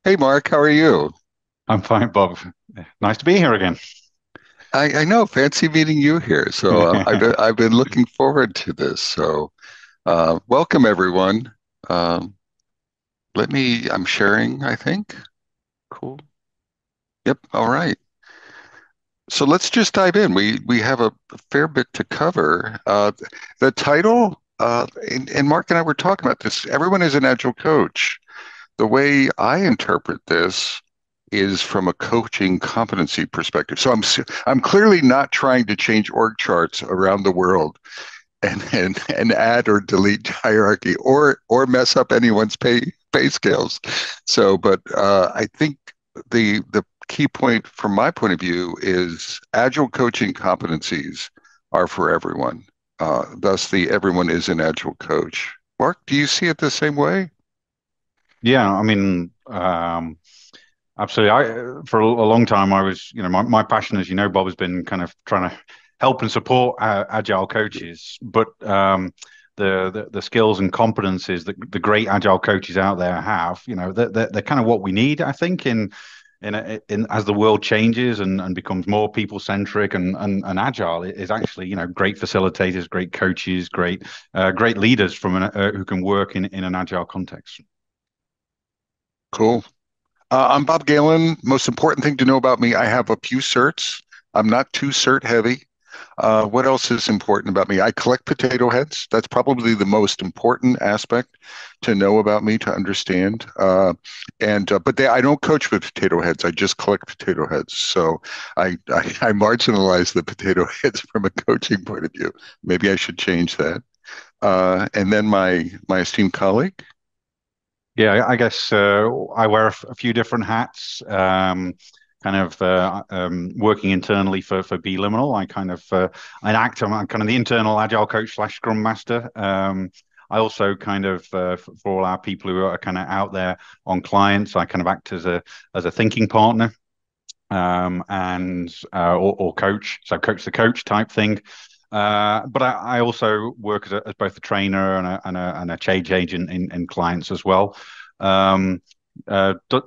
Hey, Mark, how are you? I'm fine, Bob. Nice to be here again. I know, fancy meeting you here. So I've been looking forward to this. So welcome everyone. Um, I'm sharing, I think. Cool. Yep. All right. So let's just dive in. We have a fair bit to cover. The title, and Mark and I were talking about this. Everyone is an agile coach. The way I interpret this is from a coaching competency perspective. So I'm clearly not trying to change org charts around the world and add or delete hierarchy or mess up anyone's pay scales. So, but I think the key point from my point of view is agile coaching competencies are for everyone. Thus, the everyone is an agile coach. Mark, do you see it the same way? Yeah, absolutely. For a long time, my passion, as you know, Bob, has been kind of trying to help and support agile coaches. But the skills and competencies that the great agile coaches out there have, they're kind of what we need, I think, in as the world changes and becomes more people centric and agile. It is actually, great facilitators, great coaches, great leaders who can work in an agile context. Cool. I'm Bob Galen. Most important thing to know about me, I have a few certs. I'm not too cert heavy. What else is important about me? I collect potato heads. That's probably the most important aspect to know about me to understand. I don't coach with potato heads. I just collect potato heads. So I marginalize the potato heads from a coaching point of view. Maybe I should change that. And then my esteemed colleague. Yeah, I guess I wear a few different hats. Working internally for B Liminal. I'm kind of the internal agile coach slash Scrum Master. I also for all our people who are kind of out there on clients, I kind of act as a thinking partner and or coach, so coach the coach type thing. But I also work as both a trainer and a change agent in clients as well. Um, d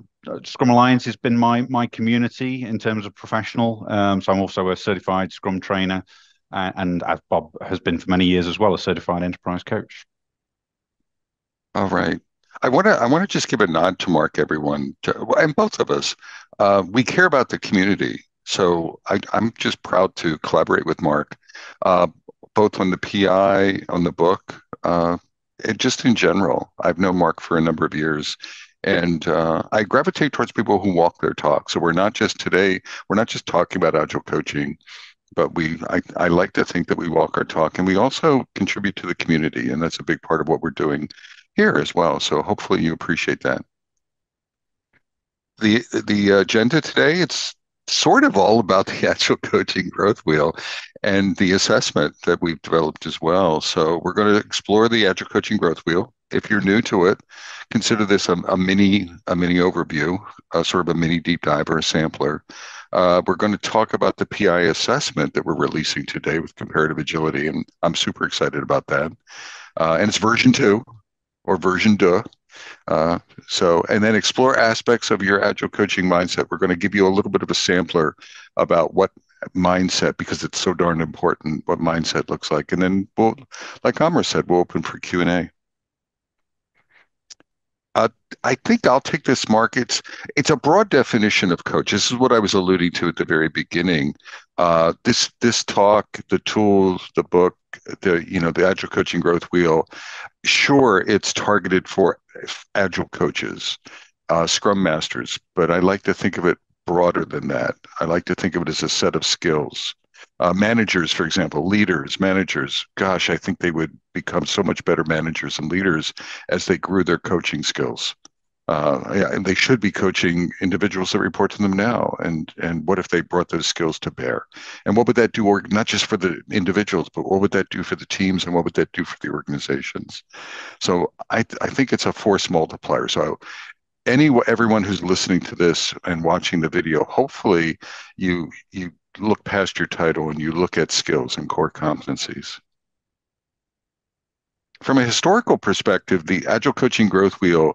Scrum Alliance has been my community in terms of professional. So I'm also a certified Scrum trainer, and as Bob has been for many years as well, a certified enterprise coach. All right. I want to just give a nod to Mark, everyone, and both of us. We care about the community, so I'm just proud to collaborate with Mark, uh, both on the PI, on the book, and just in general. I've known Mark for a number of years, and I gravitate towards people who walk their talk. So we're not just talking about agile coaching, but I like to think that we walk our talk and we also contribute to the community, and that's a big part of what we're doing here as well. So hopefully you appreciate that. The agenda today, it's sort of all about the Agile Coaching Growth Wheel and the assessment that we've developed as well. So we're going to explore the Agile Coaching Growth Wheel. If you're new to it, consider this a mini overview, sort of a mini deep dive or a sampler. We're going to talk about the PI assessment that we're releasing today with comparative agility, and I'm super excited about that. And it's version 2 or version 2. Uh, and then explore aspects of your agile coaching mindset. We're going to give you a little bit of a sampler about what mindset, because it's so darn important, what mindset looks like. And then like Amr said, we'll open for Q&A. Uh, I think I'll take this, Mark. It's a broad definition of coach. This is what I was alluding to at the very beginning. This talk, the tools, the book, the Agile Coaching Growth Wheel. Sure, it's targeted for agile coaches, Scrum Masters, but I like to think of it broader than that. I like to think of it as a set of skills. Managers, for example, leaders, managers, gosh, I think they would become so much better managers and leaders as they grew their coaching skills. Yeah, and they should be coaching individuals that report to them now. And what if they brought those skills to bear? And what would that do, not just for the individuals, but what would that do for the teams, and what would that do for the organizations? So I think it's a force multiplier. So everyone who's listening to this and watching the video, hopefully you look past your title and you look at skills and core competencies. From a historical perspective, the Agile Coaching Growth Wheel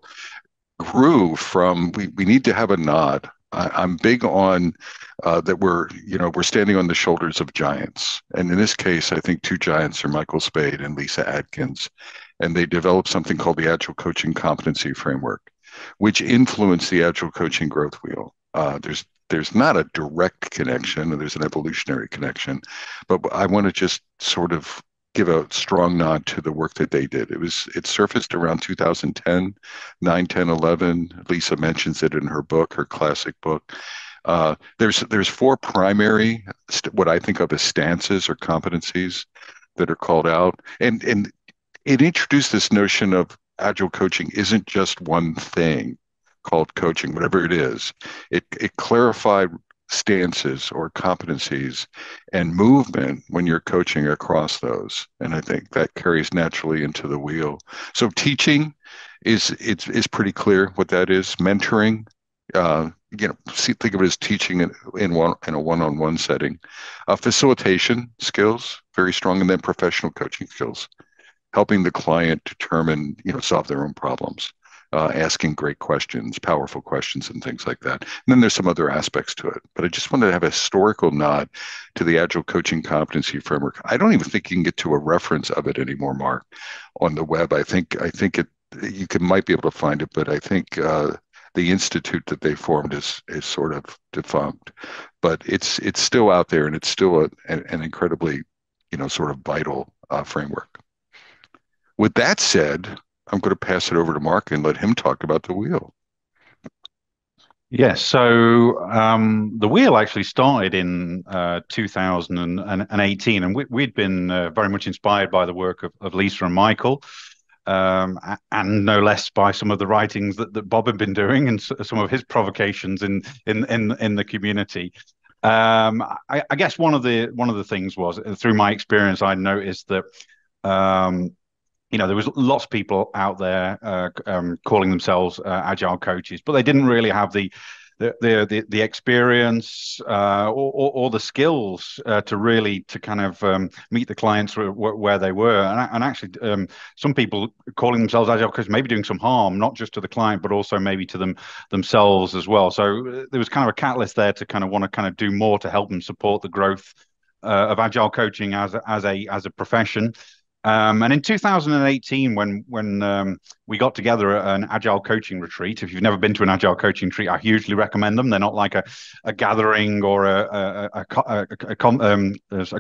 grew from we need to have a nod. I'm big on that we're standing on the shoulders of giants, and in this case, I think two giants are Michael Spade and Lisa Adkins, and they developed something called the Agile Coaching Competency Framework, which influenced the Agile Coaching Growth Wheel. There's not a direct connection, there's an evolutionary connection, but I want to just sort of give a strong nod to the work that they did. It surfaced around 2010, 9, 10, 11. Lisa mentions it in her book, her classic book. There's four primary what I think of as stances or competencies that are called out, and it introduced this notion of agile coaching isn't just one thing called coaching, whatever it is. It clarified stances or competencies and movement when you're coaching across those. And I think that carries naturally into the wheel. So teaching is pretty clear what that is. Mentoring, think of it as teaching in a one-on-one setting. Facilitation skills, very strong, and then professional coaching skills, helping the client determine, solve their own problems, asking great questions, powerful questions, and things like that. And then there's some other aspects to it. But I just wanted to have a historical nod to the Agile Coaching Competency Framework. I don't even think you can get to a reference of it anymore, Mark, on the web. I think might be able to find it, but I think the institute that they formed is sort of defunct. But it's still out there, and it's still an incredibly, sort of vital framework. With that said, I'm going to pass it over to Mark and let him talk about the wheel. Yes, so the wheel actually started in 2018, and we'd been very much inspired by the work of Lisa and Michael, and no less by some of the writings that Bob had been doing and some of his provocations in the community. I guess one of the things was, through my experience, I noticed that there was lots of people out there calling themselves agile coaches, but they didn't really have the experience or the skills to kind of meet the clients where they were. And actually, some people calling themselves agile coaches maybe doing some harm, not just to the client, but also maybe to themselves as well. So there was kind of a catalyst there to kind of want to kind of do more to help them support the growth of agile coaching as a profession. And in 2018, when we got together at an agile coaching retreat, if you've never been to an agile coaching retreat, I hugely recommend them. They're not like a gathering or a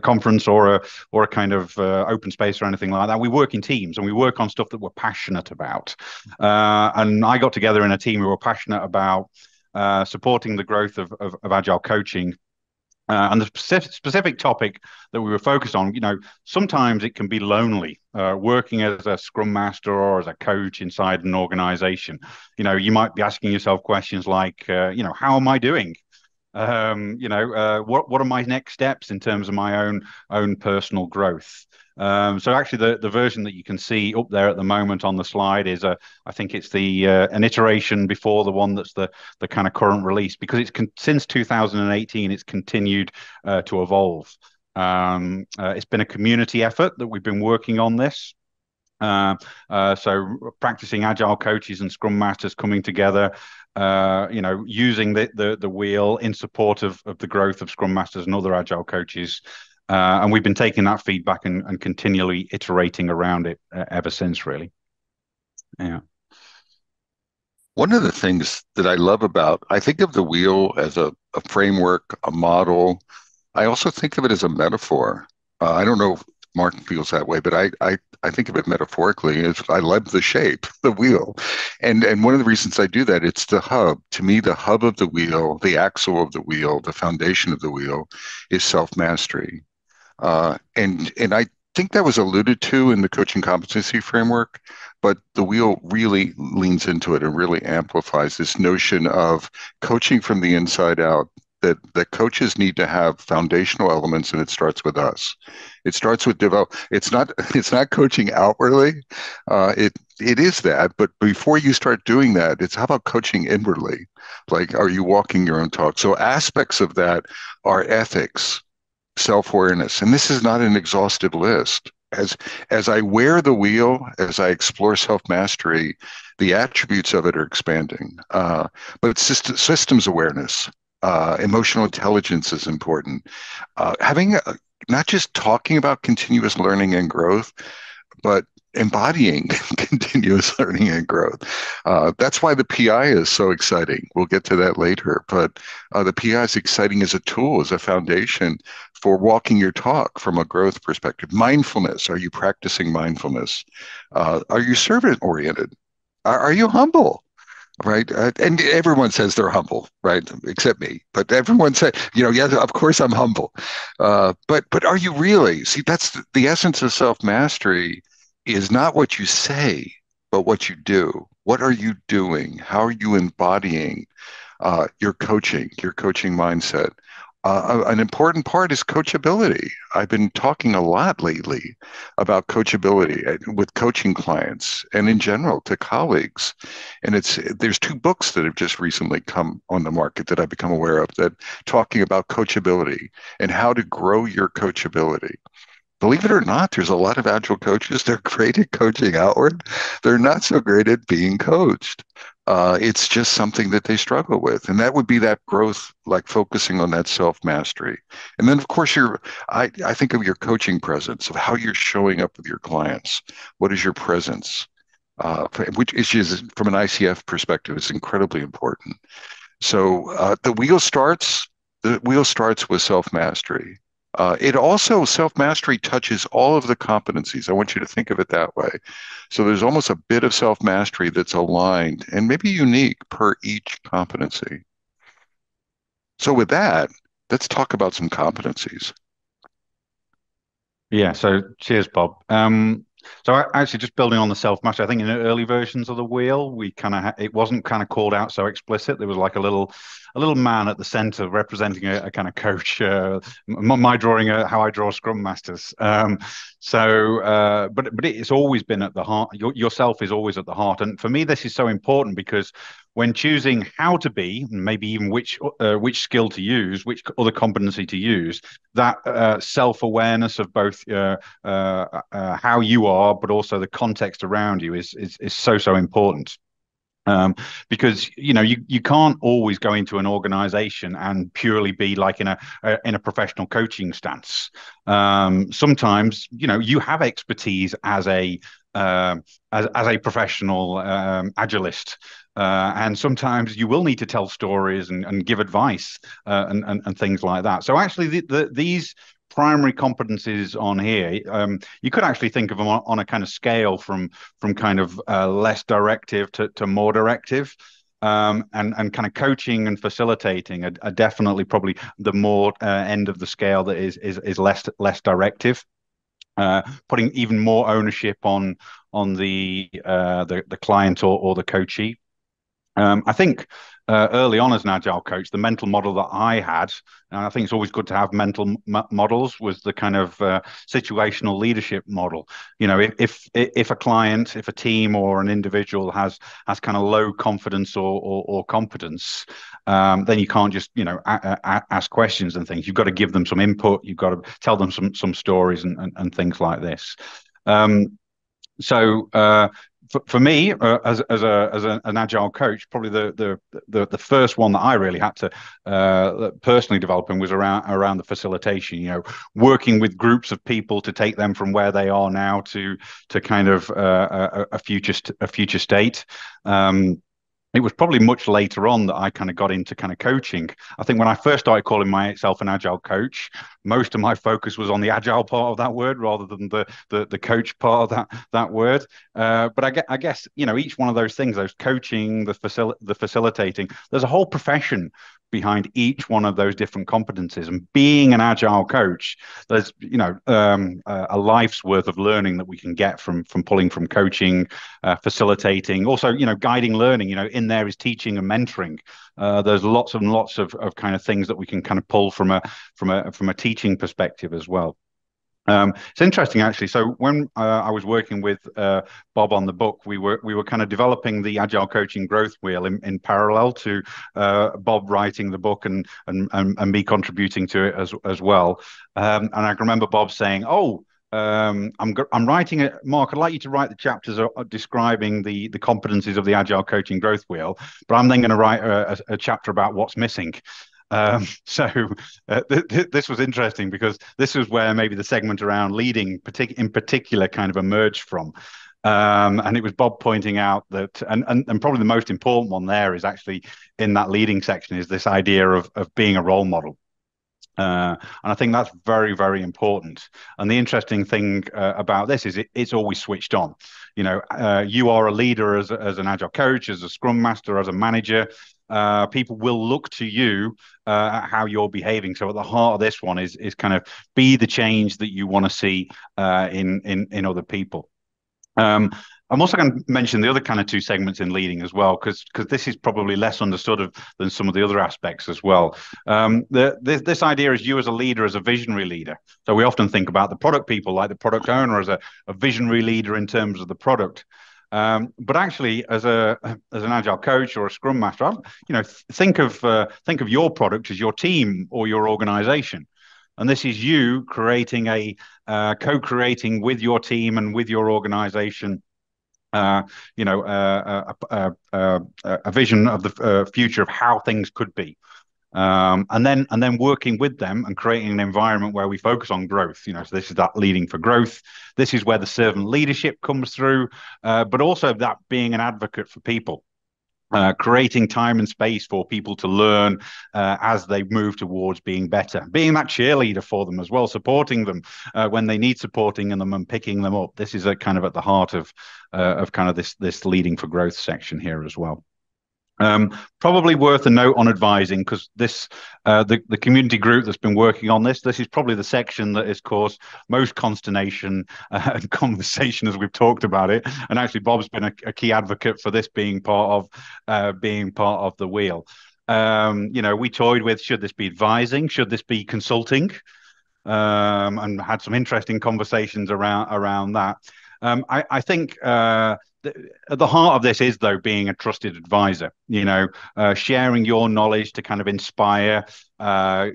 conference or a kind of open space or anything like that. We work in teams and we work on stuff that we're passionate about. And I got together in a team who were passionate about supporting the growth of agile coaching. And the specific topic that we were focused on, sometimes it can be lonely working as a Scrum Master or as a coach inside an organization. You might be asking yourself questions like, how am I doing? What are my next steps in terms of my own personal growth? So actually, the version that you can see up there at the moment on the slide is I think it's an iteration before the one that's the kind of current release, because since 2018 it's continued to evolve. It's been a community effort that we've been working on this. So practicing agile coaches and Scrum Masters coming together, using the wheel in support of the growth of Scrum Masters and other agile coaches. And we've been taking that feedback and continually iterating around it ever since, really. Yeah. One of the things that I love I think of the wheel as a framework, a model. I also think of it as a metaphor. I don't know if Mark feels that way, but I think of it metaphorically as I love the shape, the wheel. And one of the reasons I do that, it's the hub. To me, the hub of the wheel, the axle of the wheel, the foundation of the wheel is self-mastery. And I think that was alluded to in the coaching competency framework, but the wheel really leans into it and really amplifies this notion of coaching from the inside out. That coaches need to have foundational elements, and it starts with us. It starts with It's not coaching outwardly. It is that, but before you start doing that, it's how about coaching inwardly? Like, are you walking your own talk? So aspects of that are ethics, self-awareness, and this is not an exhaustive list. as as I wear the wheel, as I explore self-mastery, the attributes of it are expanding. But it's systems awareness, emotional intelligence is important. Having not just talking about continuous learning and growth, but embodying continuous learning and growth. That's why the PI is so exciting. We'll get to that later, but the PI is exciting as a tool, as a foundation for walking your talk from a growth perspective. Mindfulness. Are you practicing mindfulness? Are you servant oriented? Are you humble? Right. And everyone says they're humble, right? Except me. But everyone said, yes, of course I'm humble. But are you really? See, that's the essence of self-mastery is not what you say, but what you do. What are you doing? How are you embodying your coaching mindset? An important part is coachability. I've been talking a lot lately about coachability with coaching clients and in general to colleagues. And there's two books that have just recently come on the market that I've become aware of that talking about coachability and how to grow your coachability. Believe it or not, there's a lot of agile coaches. They're great at coaching outward. They're not so great at being coached. It's just something that they struggle with. And that would be that growth, like focusing on that self-mastery. And then, of course, I think of your coaching presence, of how you're showing up with your clients. What is your presence? Which is, from an ICF perspective, is incredibly important. So the wheel starts with self-mastery. It also, self-mastery touches all of the competencies. I want you to think of it that way. So there's almost a bit of self-mastery that's aligned and maybe unique per each competency. So with that, let's talk about some competencies. Yeah, so cheers, Bob. Actually, just building on the self-mastery, I think in the early versions of the wheel, we kind of it wasn't kind of called out so explicit. There was like a little man at the center representing a kind of coach. My drawing, how I draw Scrum Masters. But it's always been at the heart. Yourself is always at the heart, and for me, this is so important because when choosing how to be, maybe even which skill to use, which other competency to use, that self-awareness of both how you are, but also the context around you is so important. Because you can't always go into an organization and purely be like in a professional coaching stance. Sometimes you have expertise as a as a professional agilist. And sometimes you will need to tell stories and give advice and things like that. So actually, these primary competencies on here, you could actually think of them on a kind of scale from kind of less directive to more directive. And kind of coaching and facilitating are definitely probably the more end of the scale that is less directive. Putting even more ownership on the client or the coachee. I think early on as an agile coach, the mental model that I had, and I think it's always good to have mental models, was the kind of situational leadership model. If a client, if a team or an individual has kind of low confidence or competence, then you can't just ask questions and things. You've got to give them some input. You've got to tell them some stories and things like this. Um, so for me, as an agile coach, probably the first one that I really had to personally develop in was around the facilitation. Working with groups of people to take them from where they are now to kind of a future state. It was probably much later on that I kind of got into kind of coaching. I think when I first started calling myself an agile coach, most of my focus was on the agile part of that word rather than the coach part of that word. But I guess each one of those things, those coaching, the facilitating, there's a whole profession behind each one of those different competencies. And being an agile coach, there's a life's worth of learning that we can get from pulling from coaching, facilitating, also guiding learning. In there is teaching and mentoring. There's lots and lots of kind of things that we can kind of pull from a teaching perspective as well. It's interesting actually. So when I was working with Bob on the book, we were kind of developing the Agile Coaching Growth Wheel in parallel to Bob writing the book and me contributing to it as well. And I can remember Bob saying, "Oh, I'm writing it, Mark. I'd like you to write the chapters describing the competencies of the Agile Coaching Growth Wheel, but I'm then going to write a chapter about what's missing. So this was interesting because this was where maybe the segment around leading, in particular, kind of emerged from. And it was Bob pointing out that, and probably the most important one there is actually in that leading section is this idea of being a role model. And I think that's very, very important. And the interesting thing about this is it's always switched on. You are a leader as an agile coach, as a scrum master, as a manager. People will look to you at how you're behaving. So at the heart of this one is kind of be the change that you want to see in other people. I'm also going to mention the other kind of two segments in leading as well, because this is probably less understood than some of the other aspects as well. This idea is you as a leader, as a visionary leader. So we often think about the product people, like the product owner, as a visionary leader in terms of the product. But actually, as an agile coach or a scrum master, think of your product as your team or your organization. And this is you creating co-creating with your team and with your organization, a vision of the future of how things could be. And then working with them and creating an environment where we focus on growth. So this is that leading for growth. This is where the servant leadership comes through, but also that being an advocate for people. Creating time and space for people to learn as they move towards being better, being that cheerleader for them as well, supporting them when they need supporting in them and picking them up. This is kind of at the heart of kind of this leading for growth section here as well. Probably worth a note on advising, because the community group that's been working on this is probably the section that has caused most consternation and conversation as we've talked about it. And actually, Bob's been a key advocate for this being part of the wheel. We toyed with, should this be advising? Should this be consulting? And had some interesting conversations around that. I think at the heart of this is, though, being a trusted advisor, sharing your knowledge to kind of inspire, help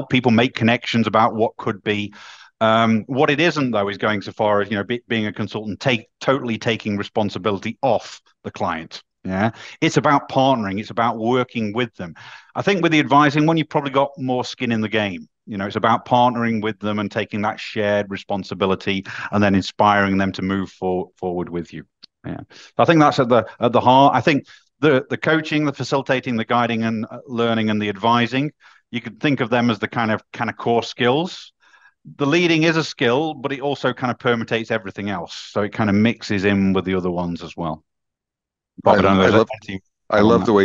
people make connections about what could be. What it isn't, though, is going so far as, being a consultant, totally taking responsibility off the client. Yeah, it's about partnering. It's about working with them. I think with the advising one, you've probably got more skin in the game. It's about partnering with them and taking that shared responsibility and then inspiring them to move forward with you. Yeah, I think that's at the heart. I think the coaching, the facilitating, the guiding and learning and the advising, you could think of them as the kind of core skills. The leading is a skill, but it also kind of permutates everything else. So it kind of mixes in with the other ones as well. Bob, I love the way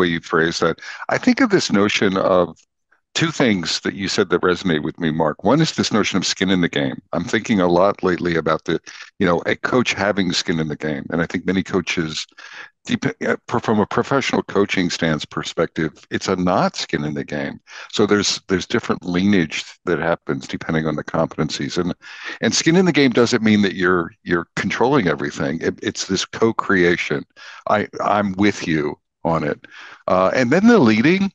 you phrase that. I think of this notion of two things that you said that resonate with me, Mark. One is this notion of skin in the game. I'm thinking a lot lately about a coach having skin in the game. And I think many coaches, from a professional coaching stance perspective, it's a not skin in the game. So there's different lineage that happens depending on the competencies. And skin in the game doesn't mean that you're controlling everything. It's this co-creation. I'm with you on it. And then the leading,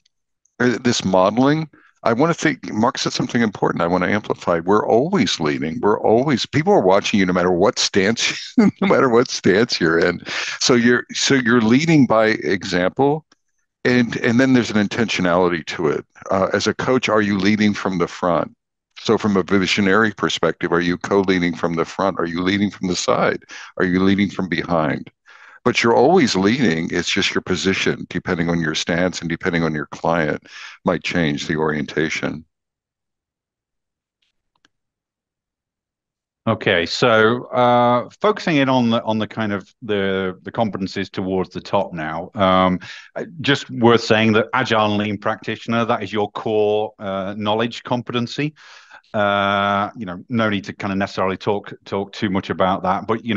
this modeling, I want to think, Mark said something important I want to amplify. We're always leading. People are watching you no matter what stance, no matter what stance you're in. So you're leading by example, and then there's an intentionality to it. As a coach, are you leading from the front? So from a visionary perspective, are you co-leading from the front? Are you leading from the side? Are you leading from behind? But you're always leading. It's just your position, depending on your stance and depending on your client, might change the orientation. Okay, so focusing in on the kind of the competencies towards the top now. Just worth saying that agile and lean practitioner, that is your core knowledge competency. No need to kind of necessarily talk too much about that, but you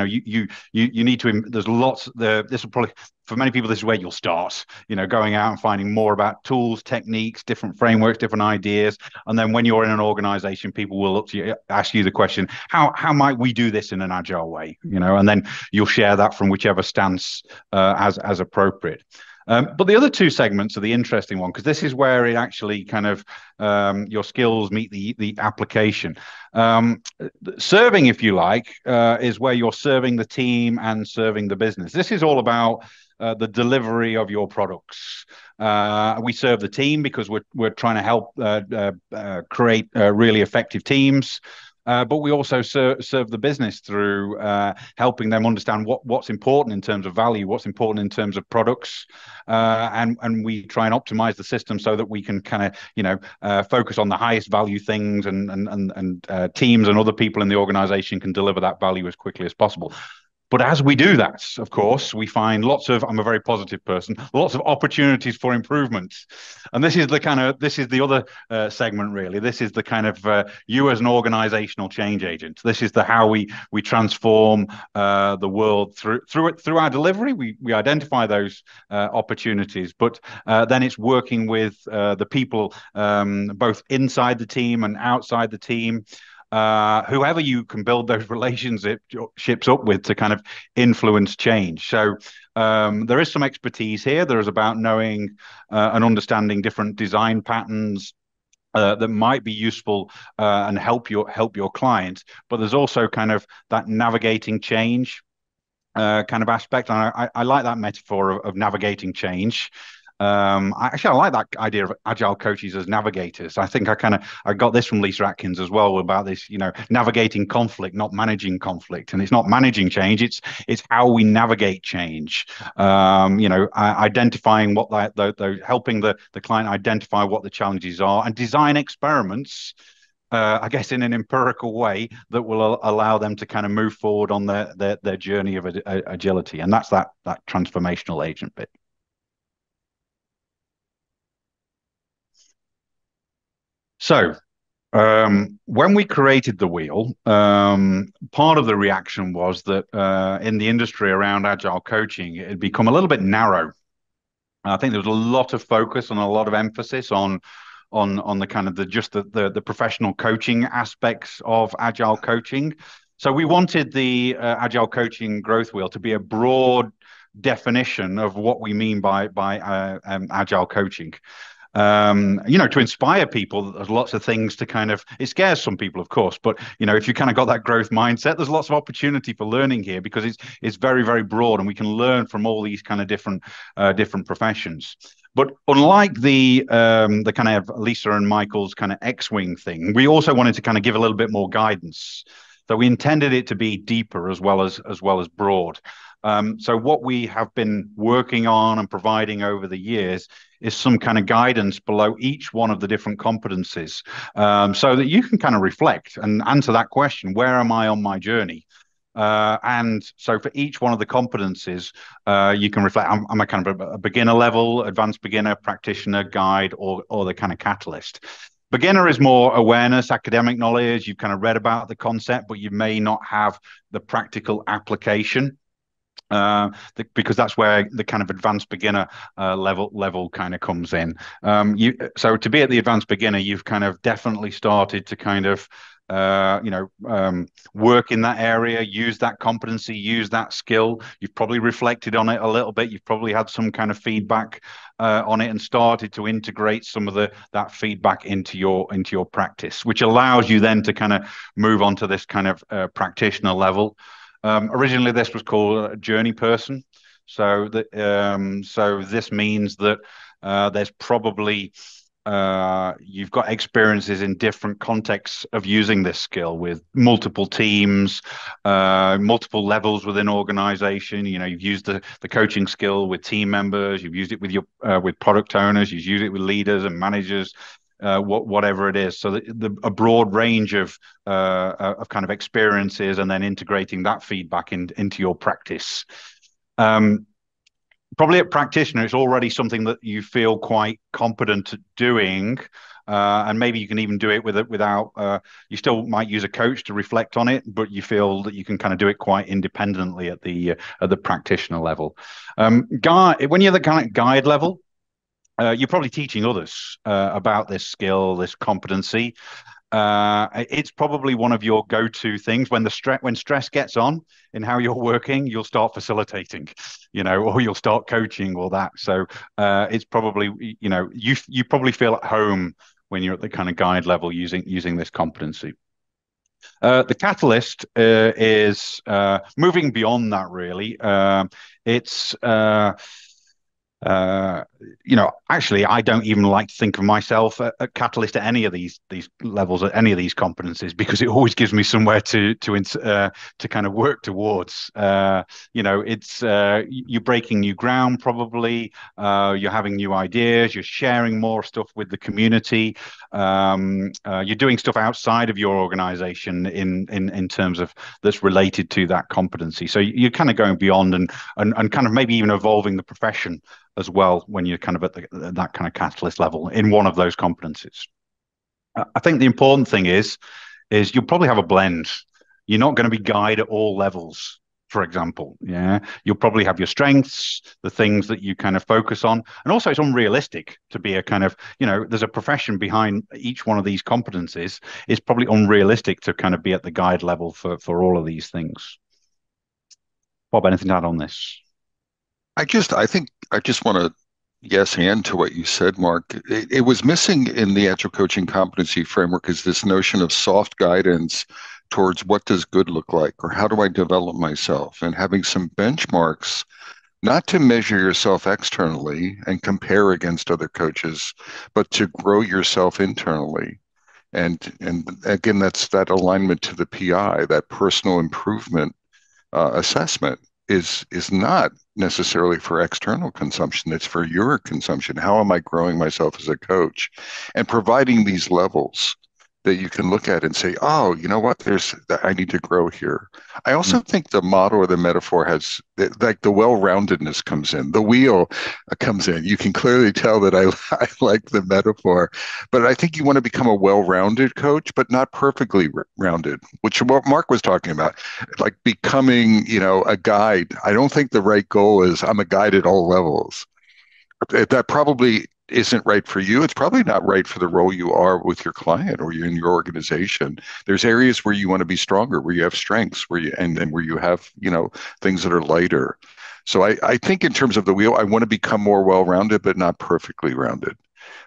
need to. There's lots. This will probably, for many people, this is where you'll start. Going out and finding more about tools, techniques, different frameworks, different ideas, and then when you're in an organization, people will look to you, ask you the question, how might we do this in an agile way? And then you'll share that from whichever stance as appropriate. But the other two segments are the interesting one because this is where it actually kind of your skills meet the application. Serving, if you like, is where you're serving the team and serving the business. This is all about the delivery of your products. We serve the team because we're trying to help create really effective teams. But we also serve the business through helping them understand what's important in terms of value, what's important in terms of products, and we try and optimize the system so that we can kind of focus on the highest value things, and teams and other people in the organization can deliver that value as quickly as possible. But as we do that, of course, we find I'm a very positive person, lots of opportunities for improvement. And this is the other segment, really. This is the kind of you as an organizational change agent. This is how we transform the world through our delivery. We identify those opportunities, but then it's working with the people both inside the team and outside the team, whoever you can build those relationships up with to kind of influence change. So there is some expertise here. There is about knowing and understanding different design patterns that might be useful and help your client. But there's also kind of that navigating change kind of aspect. And I like that metaphor of navigating change. I like that idea of agile coaches as navigators. I think I got this from Lisa Atkins as well about this, navigating conflict, not managing conflict. And it's not managing change; it's how we navigate change. Identifying helping the client identify what the challenges are and design experiments. I guess in an empirical way that will allow them to kind of move forward on their journey of agility, and that's that transformational agent bit. So, when we created the wheel, part of the reaction was that in the industry around agile coaching, it had become a little bit narrow. I think there was a lot of focus and a lot of emphasis on the kind of the professional coaching aspects of agile coaching. So we wanted the Agile Coaching Growth Wheel to be a broad definition of what we mean by agile coaching. To inspire people. There's lots of things to it scares some people, of course, but if you kind of got that growth mindset, there's lots of opportunity for learning here because it's very, very broad, and we can learn from all these kind of different professions. But unlike the kind of Lisa and Michael's kind of X-wing thing, we also wanted to kind of give a little bit more guidance. So we intended it to be deeper as well as broad. So what we have been working on and providing over the years is some kind of guidance below each one of the different competencies, so that you can kind of reflect and answer that question: where am I on my journey? And so for each one of the competencies, you can reflect: am I kind of a beginner level, advanced beginner, practitioner, guide, or the kind of catalyst? Beginner is more awareness, academic knowledge. You've kind of read about the concept, but you may not have the practical application. Because that's where the kind of advanced beginner level kind of comes in. So to be at the advanced beginner, you've kind of definitely started to kind of work in that area, use that competency, use that skill. You've probably reflected on it a little bit. You've probably had some kind of feedback on it and started to integrate some of that feedback into your practice, which allows you then to kind of move on to this kind of practitioner level. Originally, this was called a journey person. So this means that there's probably you've got experiences in different contexts of using this skill with multiple teams, multiple levels within organization. You've used the coaching skill with team members. You've used it with product owners. You've used it with leaders and managers. Whatever it is, so a broad range of kind of experiences, and then integrating that feedback into your practice. Probably at practitioner, it's already something that you feel quite competent at doing, and maybe you can even do it without. You still might use a coach to reflect on it, but you feel that you can kind of do it quite independently at the practitioner level. When you're the kind of guide level, you're probably teaching others about this skill, this competency. it's probably one of your go-to things when stress gets on in how you're working, you'll start facilitating, or you'll start coaching or that. So it's probably, you probably feel at home when you're at the kind of guide level using this competency. The catalyst is moving beyond that, really. It's actually, I don't even like to think of myself a catalyst at any of these levels, at any of these competencies, because it always gives me somewhere to kind of work towards. It's you're breaking new ground, probably. You're having new ideas. You're sharing more stuff with the community. You're doing stuff outside of your organization in terms of that's related to that competency. So you're kind of going beyond and kind of maybe even evolving the profession as well when you're kind of at that kind of catalyst level in one of those competencies. I think the important thing is you'll probably have a blend. You're not going to be guide at all levels, for example. Yeah, you'll probably have your strengths, the things that you kind of focus on, and also it's unrealistic to be a kind of, there's a profession behind each one of these competencies. It's probably unrealistic to kind of be at the guide level for all of these things. Bob, anything to add on this? I think I just want to yes and to what you said, Mark. It was missing in the Agile Coaching Competency Framework is this notion of soft guidance towards what does good look like or how do I develop myself and having some benchmarks, not to measure yourself externally and compare against other coaches, but to grow yourself internally. And again, that's that alignment to the PI, that personal improvement assessment is not necessarily for external consumption. It's for your consumption. How am I growing myself as a coach? And providing these levels that you can look at and say, oh, you know what? I need to grow here. I also think the model or the metaphor has like the well-roundedness comes in. The wheel comes in. You can clearly tell that I like the metaphor, but I think you want to become a well-rounded coach, but not perfectly rounded, which is what Mark was talking about, like becoming, a guide. I don't think the right goal is I'm a guide at all levels. That probably isn't right for you. It's probably not right for the role you are with your client or you're in your organization. There's areas where you want to be stronger, where you have strengths, and where you have, things that are lighter. So I think in terms of the wheel, I want to become more well-rounded, but not perfectly rounded.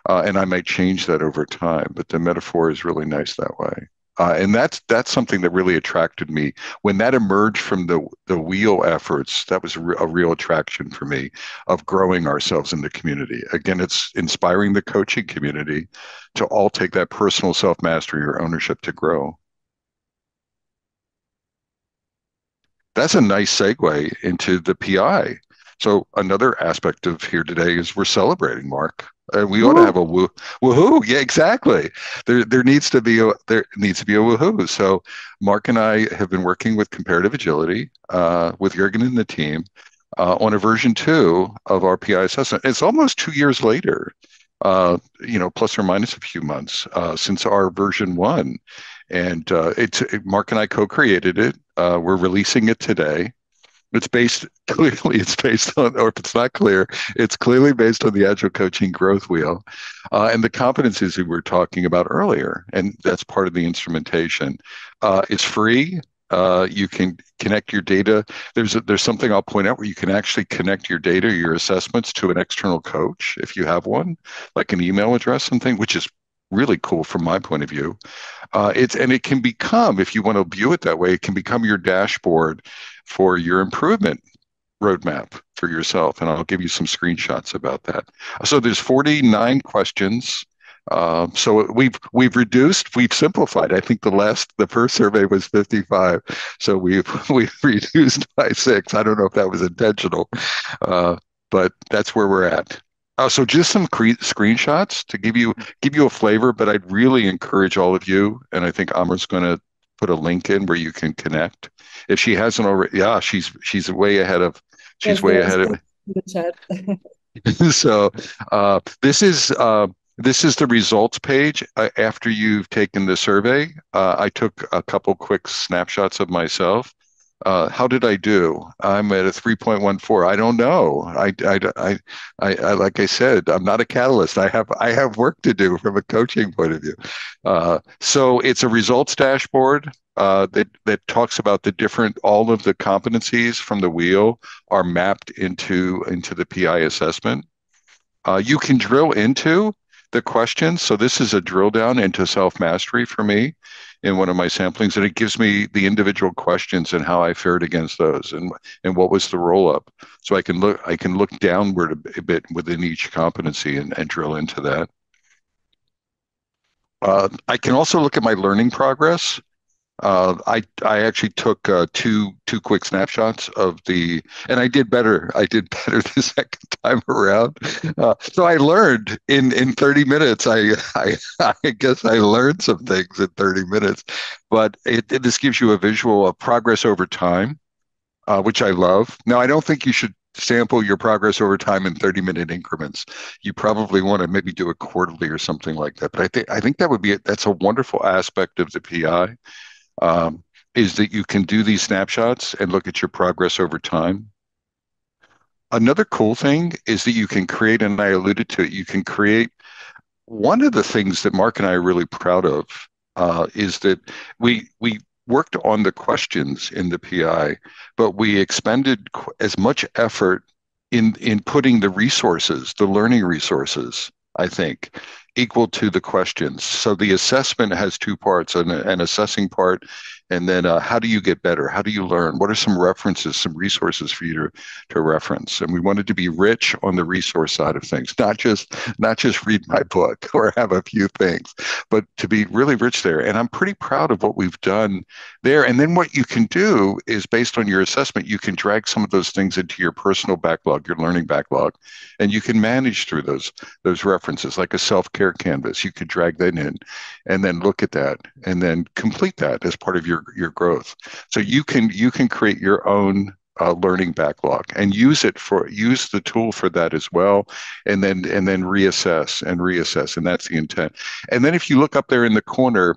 And I might change that over time, but the metaphor is really nice that way. And that's something that really attracted me when that emerged from the wheel efforts. That was a real attraction for me of growing ourselves in the community. Again, it's inspiring the coaching community to all take that personal self-mastery or ownership to grow. That's a nice segue into the PI. So another aspect of here today is we're celebrating, Mark. We ought to have a woohoo. Yeah, exactly. There needs to be a woohoo. So Mark and I have been working with Comparative Agility with Jurgen and the team on a version 2 of our PI assessment. It's almost 2 years later, plus or minus a few months since our version 1. And Mark and I co-created it. We're releasing it today. It's based on, or if it's not clear, it's clearly based on the Agile Coaching Growth Wheel and the competencies we were talking about earlier. And that's part of the instrumentation. It's free. You can connect your data. There's something I'll point out where you can actually connect your data, your assessments to an external coach if you have one, like an email address, something, which is really cool from my point of view. It can become, if you want to view it that way, it can become your dashboard for your improvement roadmap for yourself. And I'll give you some screenshots about that. So there's 49 questions. So we've simplified. I think the first survey was 55. So we've reduced by 6. I don't know if that was intentional, but that's where we're at. So just some screenshots to give you a flavor, but I'd really encourage all of you, and I think Amar's going to put a link in where you can connect. If she hasn't already, yeah, she's way ahead of the chat. So this is the results page after you've taken the survey. I took a couple quick snapshots of myself. How did I do? I'm at a 3.14. I don't know. Like I said, I'm not a catalyst. I have work to do from a coaching point of view. So it's a results dashboard that talks about all of the competencies from the wheel are mapped into the PI assessment. You can drill into the questions. So this is a drill down into self-mastery for me in one of my samplings, and it gives me the individual questions and how I fared against those and what was the roll up. So I can look downward a bit within each competency and drill into that. I can also look at my learning progress. I actually took two quick snapshots and I did better. I did better the second time around. So I learned in 30 minutes. I guess I learned some things in 30 minutes, but this gives you a visual of progress over time, which I love. Now, I don't think you should sample your progress over time in 30-minute increments. You probably want to maybe do it quarterly or something like that. But I think that's a wonderful aspect of the PI, is that you can do these snapshots and look at your progress over time. Another cool thing is that you can create, and I alluded to it, you can create one of the things that Mark and I are really proud of, is that we worked on the questions in the PI, but we expended as much effort in putting the resources, the learning resources, I think, equal to the questions. So the assessment has two parts: an assessing part, and then how do you get better? How do you learn? What are some references, some resources for you to reference? And we wanted to be rich on the resource side of things, not just read my book or have a few things, but to be really rich there. And I'm pretty proud of what we've done there. And then what you can do is, based on your assessment, you can drag some of those things into your personal backlog, your learning backlog, and you can manage through those references like a self-care canvas. You could drag that in and then look at that and then complete that as part of your growth. So you can create your own learning backlog and use the tool for that as well, and then reassess, and that's the intent. And then if you look up there in the corner,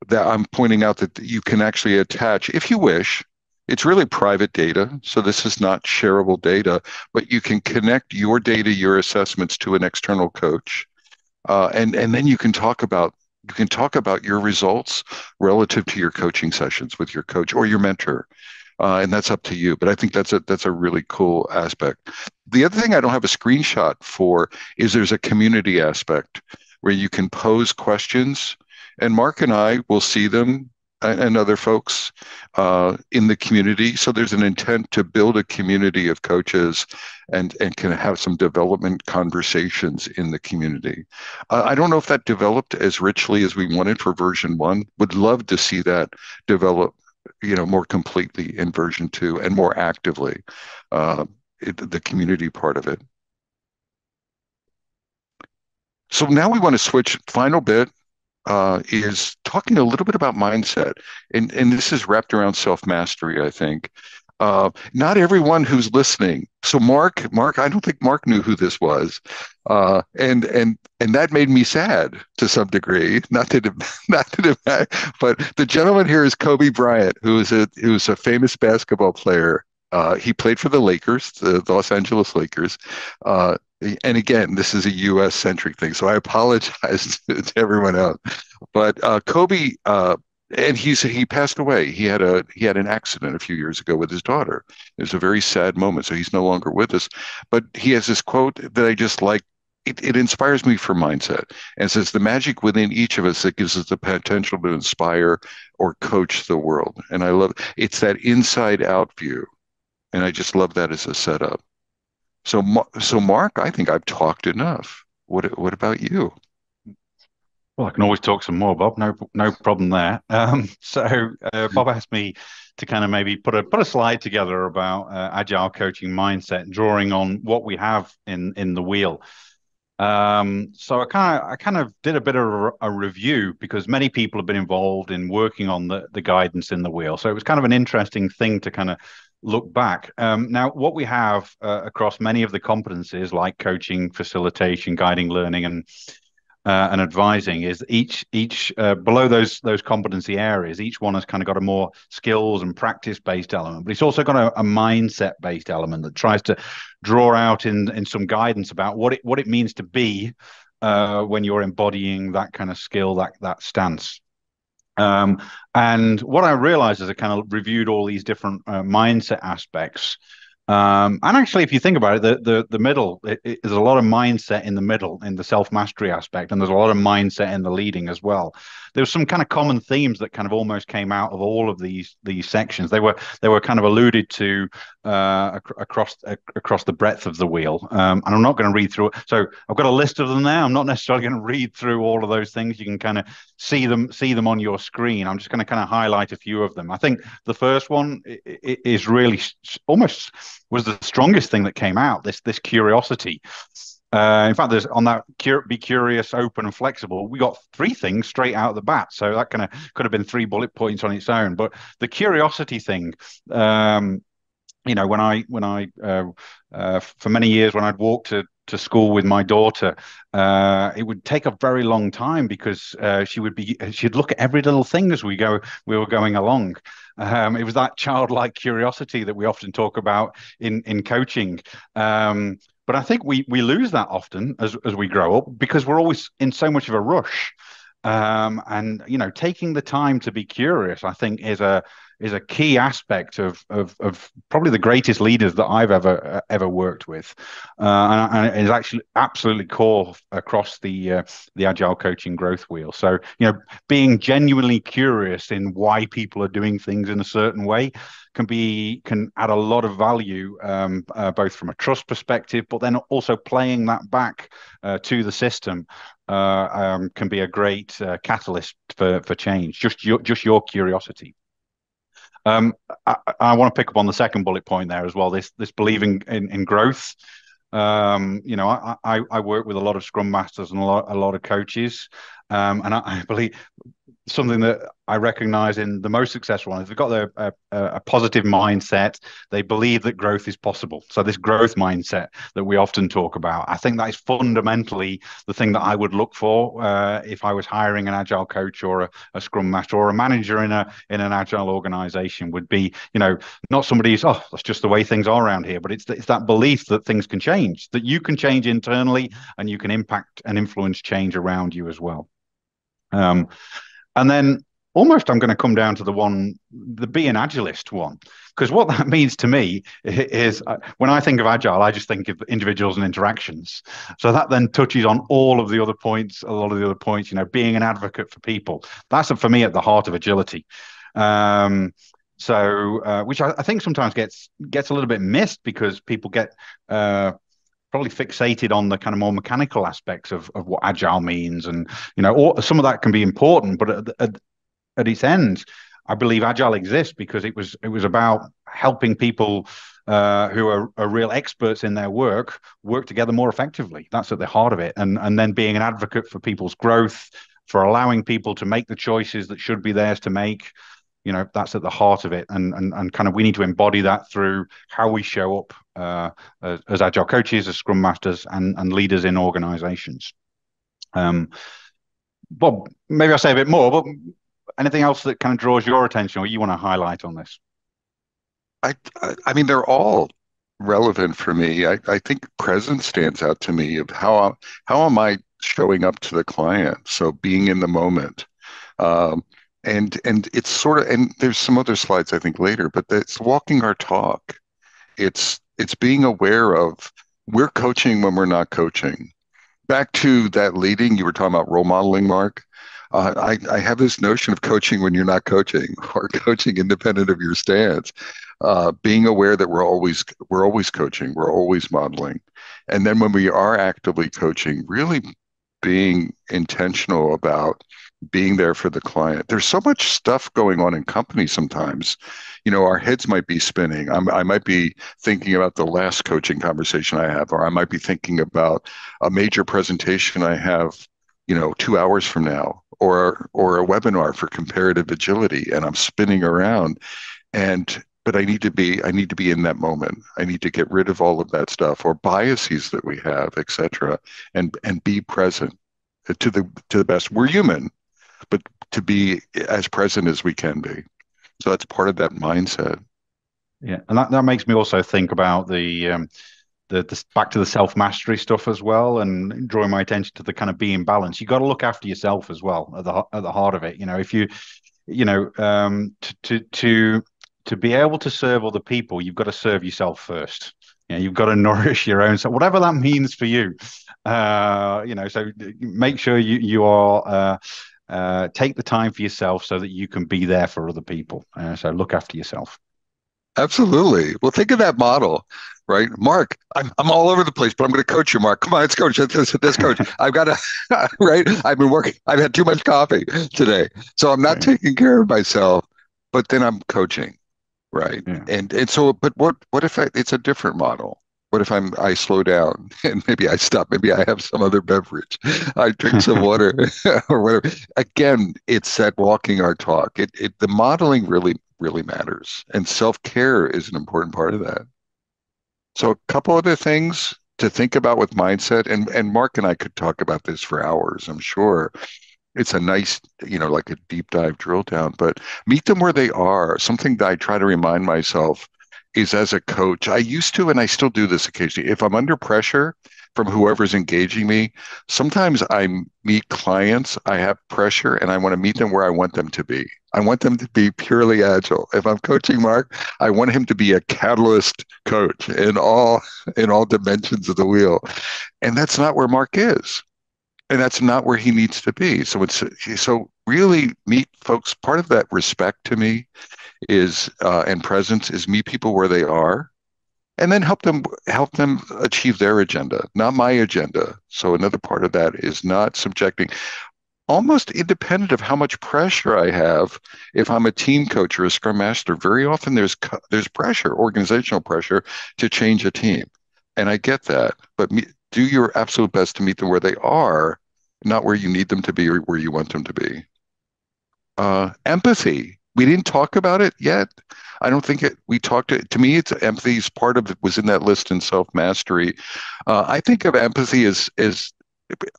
that I'm pointing out that you can actually attach, if you wish. It's really private data, so this is not shareable data, but you can connect your data, your assessments, to an external coach, and then you can talk about your results relative to your coaching sessions with your coach or your mentor, and that's up to you. But I think that's a really cool aspect. The other thing I don't have a screenshot for is there's a community aspect where you can pose questions, and Mark and I will see them, and other folks in the community. So there's an intent to build a community of coaches and can have some development conversations in the community. I don't know if that developed as richly as we wanted for version one. Would love to see that develop, more completely in version two and more actively, the community part of it. So now we want to switch. Final bit is talking a little bit about mindset, and this is wrapped around self mastery, I think. Not everyone who's listening. So Mark, I don't think Mark knew who this was, and that made me sad to some degree. Not that it, not that it, but the gentleman here is Kobe Bryant, who is a famous basketball player. He played for the Lakers, the Los Angeles Lakers. And again, this is a U.S. centric thing, so I apologize to everyone else. But Kobe, and he passed away. He had an accident a few years ago with his daughter. It was a very sad moment, so he's no longer with us. But he has this quote that I just like. It inspires me for mindset, and says the magic within each of us that gives us the potential to inspire or coach the world. And I love it's that inside out view, and I just love that as a setup. So Mark, I think I've talked enough. What about you? Well, I can always talk some more, Bob. No problem there. Bob asked me to kind of maybe put a slide together about agile coaching mindset, drawing on what we have in the wheel. So I kind of did a bit of a review, because many people have been involved in working on the guidance in the wheel. So it was kind of an interesting thing to kind of look back. Now, what we have across many of the competencies like coaching, facilitation, guiding learning, and and advising is each below those competency areas, each one has kind of got a more skills and practice based element, but it's also got a mindset based element that tries to draw out in some guidance about what it means to be when you're embodying that kind of skill, that stance. And what I realized as I kind of reviewed all these different mindset aspects, and actually, if you think about it, the middle, there's a lot of mindset in the middle, in the self-mastery aspect, and there's a lot of mindset in the leading as well. There's some kind of common themes that kind of almost came out of all of these sections. They were kind of alluded to across the breadth of the wheel. And I'm not going to read through it. So I've got a list of them there. I'm not necessarily going to read through all of those things. You can kind of see them on your screen. I'm just going to kind of highlight a few of them. I think the first one is really almost was the strongest thing that came out. This curiosity. In fact, there's on that be curious, open, and flexible. We got three things straight out of the bat, so that kind of could have been 3 bullet points on its own. But the curiosity thing, when I for many years when I'd walk to school with my daughter, it would take a very long time because she'd look at every little thing as we were going along. It was that childlike curiosity that we often talk about in coaching. But I think we lose that often as we grow up because we're always in so much of a rush. And taking the time to be curious, I think, is a key aspect of probably the greatest leaders that I've ever worked with, and it is actually absolutely core across the Agile Coaching Growth Wheel. So being genuinely curious in why people are doing things in a certain way can add a lot of value, both from a trust perspective, but then also playing that back to the system can be a great catalyst for change. Just your curiosity. I want to pick up on the second bullet point there as well. This believing in growth. I work with a lot of Scrum Masters and a lot of coaches, and I believe something that I recognize in the most successful ones, they've got a positive mindset. They believe that growth is possible. So this growth mindset that we often talk about, I think that is fundamentally the thing that I would look for if I was hiring an Agile coach or a Scrum Master or a manager in an Agile organization. Would be, not somebody who's, oh, that's just the way things are around here, but it's that belief that things can change, that you can change internally and you can impact and influence change around you as well. And then almost I'm going to come down to the be an agilist one, because what that means to me is when I think of Agile, I just think of individuals and interactions. So that then touches on a lot of the other points, being an advocate for people. That's for me at the heart of agility. Which I think sometimes gets a little bit missed because people get probably fixated on the kind of more mechanical aspects of what agile means, and some of that can be important, but at its end, I believe agile exists because it was about helping people who are real experts in their work together more effectively. That's at the heart of it, and then being an advocate for people's growth, for allowing people to make the choices that should be theirs to make. That's at the heart of it, and kind of we need to embody that through how we show up as Agile coaches, as Scrum Masters, and leaders in organizations. Bob, maybe I'll say a bit more, but anything else that kind of draws your attention or you want to highlight on this? I mean, they're all relevant for me. I think presence stands out to me of how am I showing up to the client? So being in the moment. And it's sort of, and there's some other slides I think later, but it's walking our talk. It's being aware of we're coaching when we're not coaching. Back to that leading, you were talking about role modeling, Mark. I have this notion of coaching when you're not coaching or coaching independent of your stance. Being aware that we're always coaching, we're always modeling. And then when we are actively coaching, really being intentional about being there for the client. There's so much stuff going on in companies sometimes. Our heads might be spinning. I might be thinking about the last coaching conversation I have, or I might be thinking about a major presentation I have, 2 hours from now, or a webinar for comparative agility, and I'm spinning around. But I need to be in that moment. I need to get rid of all of that stuff or biases that we have, et cetera, and be present. to the best. We're human, but to be as present as we can be. So that's part of that mindset. Yeah, and that makes me also think about the back to the self mastery stuff as well, and drawing my attention to the kind of being balanced. You got to look after yourself as well at the heart of it. If to be able to serve other people, you've got to serve yourself first. You've got to nourish your own self, whatever that means for you. So make sure you are take the time for yourself so that you can be there for other people. So look after yourself. Absolutely. Well, think of that model, right? Mark, I'm all over the place, but I'm going to coach you, Mark. Come on, let's coach. Let's coach. I've got to, right? I've been working. I've had too much coffee today. So I'm not Okay. taking care of myself, but then I'm coaching, right? Yeah. And so, but what if it's a different model? What if I slow down and maybe I stop? Maybe I have some other beverage. I drink some water or whatever. Again, it's that walking our talk. The modeling really matters, and self-care is an important part of that. So a couple other things to think about with mindset, and Mark and I could talk about this for hours, I'm sure. It's a nice, like a deep dive drill down, but meet them where they are. Something that I try to remind myself is, as a coach, I used to, and I still do this occasionally. If I'm under pressure from whoever's engaging me, sometimes I meet clients, I have pressure, and I want to meet them where I want them to be. I want them to be purely agile. If I'm coaching Mark, I want him to be a catalyst coach in all dimensions of the wheel. And that's not where Mark is. And that's not where he needs to be. So really meet folks. Part of that respect to me is and presence is meet people where they are, and then help them achieve their agenda, not my agenda. So another part of that is not subjecting, almost independent of how much pressure I have. If I'm a team coach or a scrum master, very often there's pressure, organizational pressure, to change a team, and I get that. But do your absolute best to meet them where they are, not where you need them to be or where you want them to be. Empathy. We didn't talk about it yet. I don't think we talked to me. It's empathy's part of it was in that list in self mastery. I think of empathy as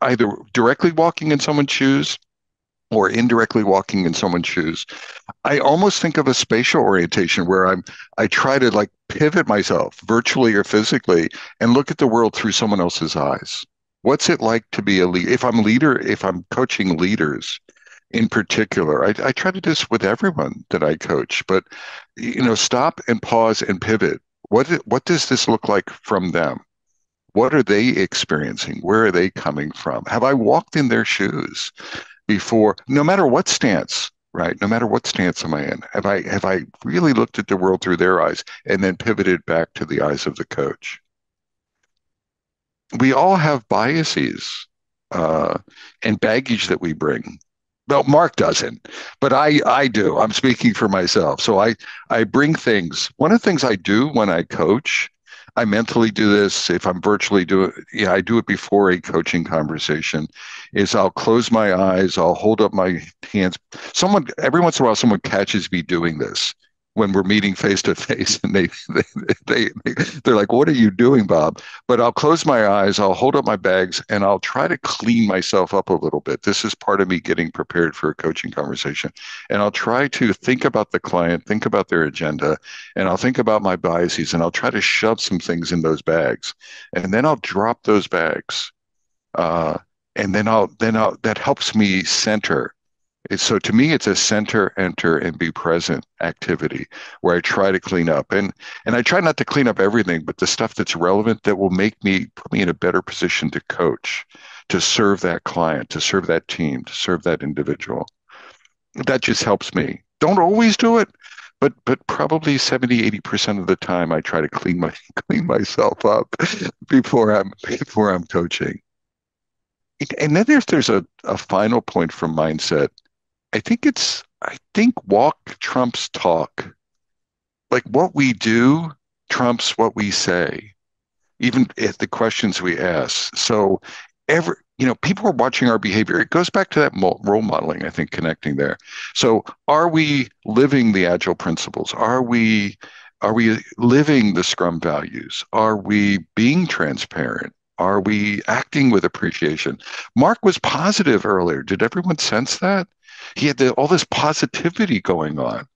either directly walking in someone's shoes or indirectly walking in someone's shoes. I almost think of a spatial orientation where I try to like pivot myself virtually or physically and look at the world through someone else's eyes. What's it like to be a leader? If I'm coaching leaders in particular, I try to do this with everyone that I coach, but stop and pause and pivot. What does this look like from them? What are they experiencing? Where are they coming from? Have I walked in their shoes before? No matter what stance, right? No matter what stance am I in, have I really looked at the world through their eyes and then pivoted back to the eyes of the coach? We all have biases and baggage that we bring. Well, Mark doesn't, but I do. I'm speaking for myself. So I bring things. One of the things I do when I coach, I mentally do this. If I'm virtually doing, yeah, I do it before a coaching conversation, is I'll close my eyes, I'll hold up my hands. Every once in a while, someone catches me doing this when we're meeting face to face, and they're like, "What are you doing, Bob?" But I'll close my eyes, I'll hold up my bags, and I'll try to clean myself up a little bit. This is part of me getting prepared for a coaching conversation. And I'll try to think about the client, think about their agenda, and I'll think about my biases, and I'll try to shove some things in those bags. And then I'll drop those bags. Uh, and that helps me center. So to me, it's a center, enter, and be present activity where I try to clean up, and I try not to clean up everything, but the stuff that's relevant that will put me in a better position to coach, to serve that client, to serve that team, to serve that individual. That just helps me. Don't always do it, but probably 70-80% of the time I try to clean myself up before I'm coaching. And then there's a final point from mindset. I think walk trumps talk. Like what we do trumps what we say, even if the questions we ask. So people are watching our behavior. It goes back to that role modeling, I think, connecting there. So are we living the agile principles? Are we living the Scrum values? Are we being transparent? Are we acting with appreciation? Mark was positive earlier. Did everyone sense that? He had all this positivity going on.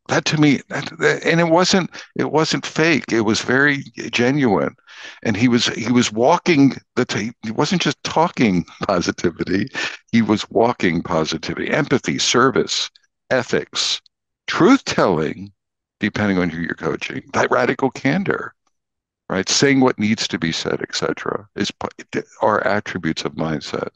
That to me, and it wasn't fake. It was very genuine, and he was walking he wasn't just talking positivity. He was walking positivity, empathy, service, ethics, truth telling, depending on who you're coaching. That radical candor, right? Saying what needs to be said, etc., are attributes of mindset.